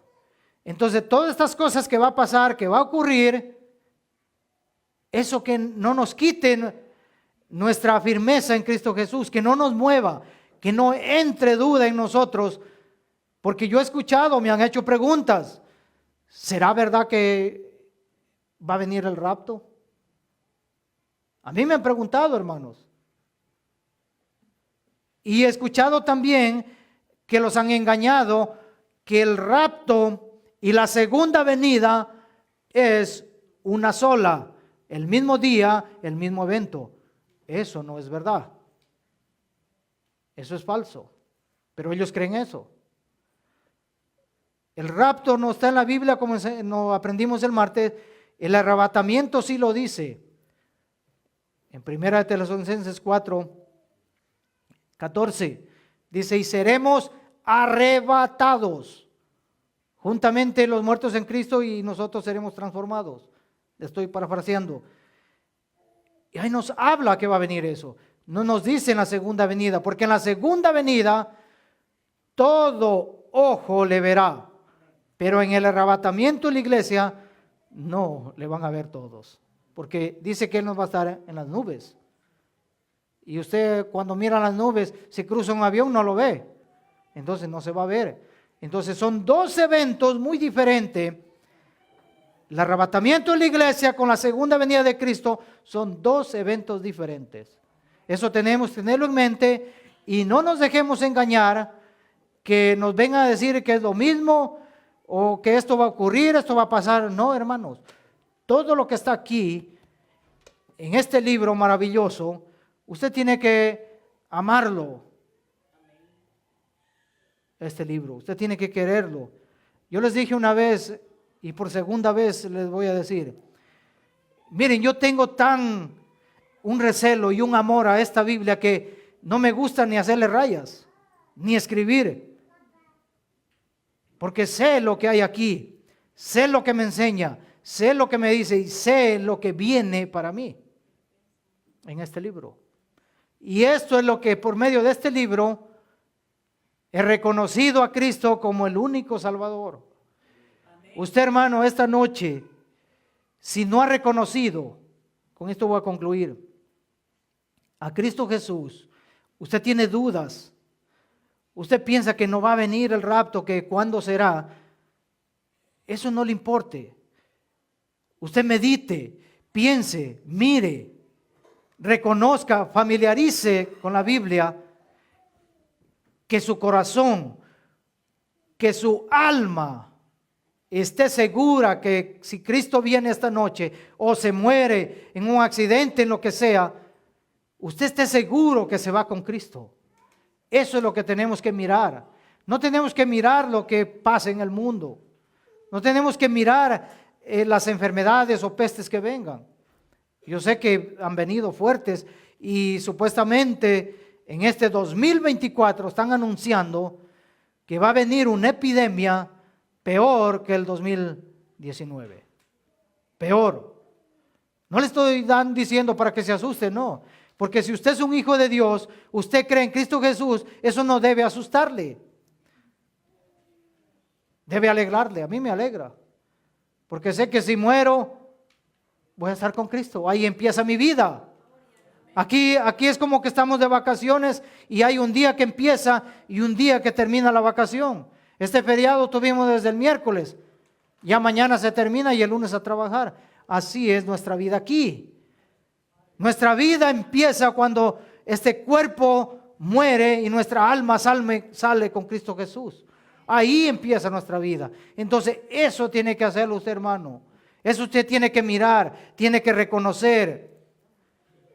Entonces, todas estas cosas que va a pasar, que va a ocurrir, eso que no nos quiten nuestra firmeza en Cristo Jesús, que no nos mueva, que no entre duda en nosotros, porque yo he escuchado, me han hecho preguntas: ¿será verdad que va a venir el rapto? A mí me han preguntado, hermanos. Y he escuchado también que los han engañado, que el rapto y la segunda venida es una sola, el mismo día, el mismo evento. Eso no es verdad. Eso es falso. Pero ellos creen eso. El rapto no está en la Biblia como no aprendimos el martes. El arrebatamiento sí lo dice. En 1 Tesalonicenses 4:14 dice: y seremos arrebatados juntamente los muertos en Cristo y nosotros seremos transformados. Le estoy parafraseando. Y ahí nos habla que va a venir eso. No nos dice en la segunda venida, porque en la segunda venida todo ojo le verá, pero en el arrebatamiento de la iglesia no le van a ver todos, porque dice que Él nos va a estar en las nubes. Y usted cuando mira las nubes, si cruza un avión no lo ve, entonces no se va a ver. Entonces son dos eventos muy diferentes. El arrebatamiento de la iglesia con la segunda venida de Cristo son dos eventos diferentes. Eso tenemos que tenerlo en mente y no nos dejemos engañar, que nos vengan a decir que es lo mismo o que esto va a ocurrir, esto va a pasar. No, hermanos, todo lo que está aquí en este libro maravilloso, usted tiene que amarlo. Este libro, usted tiene que quererlo. Yo les dije una vez y por segunda vez les voy a decir: miren, yo tengo un recelo y un amor a esta Biblia que no me gusta ni hacerle rayas, ni escribir, porque sé lo que hay aquí, sé lo que me enseña, sé lo que me dice y sé lo que viene para mí en este libro. Y esto es lo que por medio de este libro he reconocido a Cristo como el único Salvador. Amén. Usted, hermano, esta noche, si no ha reconocido, con esto voy a concluir, a Cristo Jesús, usted tiene dudas, usted piensa que no va a venir el rapto, que cuándo será, eso no le importe. Usted medite, piense, mire, reconozca, familiarice con la Biblia, que su corazón, que su alma esté segura que si Cristo viene esta noche o se muere en un accidente, en lo que sea, usted esté seguro que se va con Cristo. Eso es lo que tenemos que mirar. No tenemos que mirar lo que pasa en el mundo. No tenemos que mirar las enfermedades o pestes que vengan. Yo sé que han venido fuertes y supuestamente en este 2024 están anunciando que va a venir una epidemia peor que el 2019. Peor. No le estoy diciendo para que se asuste, no. Porque si usted es un hijo de Dios, usted cree en Cristo Jesús, eso no debe asustarle. Debe alegrarle. A mí me alegra. Porque sé que si muero, voy a estar con Cristo. Ahí empieza mi vida. Aquí es como que estamos de vacaciones y hay un día que empieza y un día que termina la vacación. Este feriado tuvimos desde el miércoles. Ya mañana se termina y el lunes a trabajar. Así es nuestra vida aquí. Nuestra vida empieza cuando este cuerpo muere y nuestra alma sale con Cristo Jesús. Ahí empieza nuestra vida. Entonces eso tiene que hacerlo usted, hermano. Eso usted tiene que mirar, tiene que reconocer.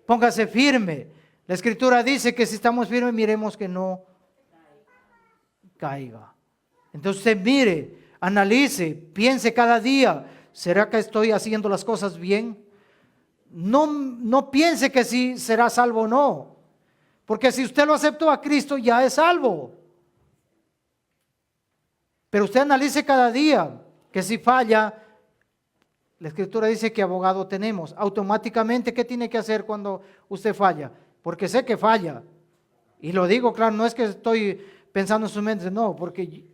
Póngase firme. La Escritura dice que si estamos firmes, miremos que no caiga. Entonces usted mire, analice, piense cada día, ¿será que estoy haciendo las cosas bien? No piense que si será salvo o no, porque si usted lo aceptó a Cristo ya es salvo. Pero usted analice cada día que si falla, la Escritura dice que abogado tenemos. Automáticamente, ¿qué tiene que hacer cuando usted falla? Porque sé que falla. Y lo digo claro, no es que estoy pensando en su mente, no, porque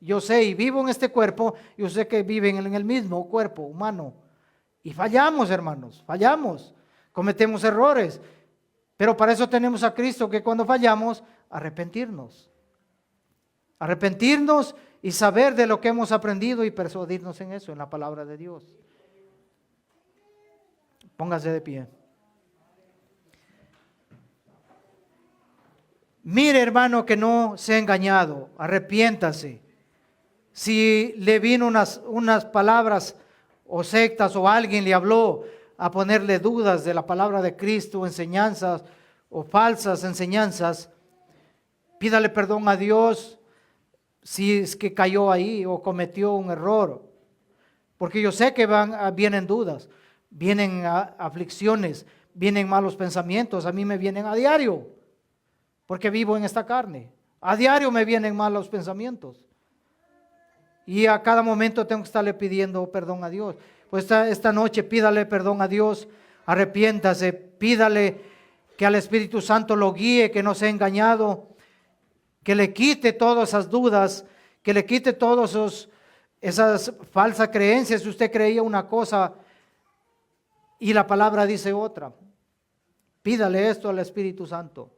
yo sé y vivo en este cuerpo, y usted que vive en el mismo cuerpo humano. Y fallamos, hermanos, fallamos, cometemos errores. Pero para eso tenemos a Cristo, que cuando fallamos, arrepentirnos. Arrepentirnos y saber de lo que hemos aprendido y persuadirnos en eso, en la palabra de Dios. Póngase de pie. Mire, hermano, que no se ha engañado, arrepiéntase. Si le vino unas palabras o sectas o alguien le habló a ponerle dudas de la palabra de Cristo, enseñanzas o falsas enseñanzas, pídale perdón a Dios si es que cayó ahí o cometió un error. Porque yo sé que vienen dudas, vienen aflicciones, vienen malos pensamientos, a mí me vienen a diario. Porque vivo en esta carne. A diario me vienen malos pensamientos. Y a cada momento tengo que estarle pidiendo perdón a Dios. Pues esta noche pídale perdón a Dios, arrepiéntase, pídale que al Espíritu Santo lo guíe, que no sea engañado, que le quite todas esas dudas, que le quite todas esas falsas creencias. Si usted creía una cosa y la palabra dice otra, pídale esto al Espíritu Santo.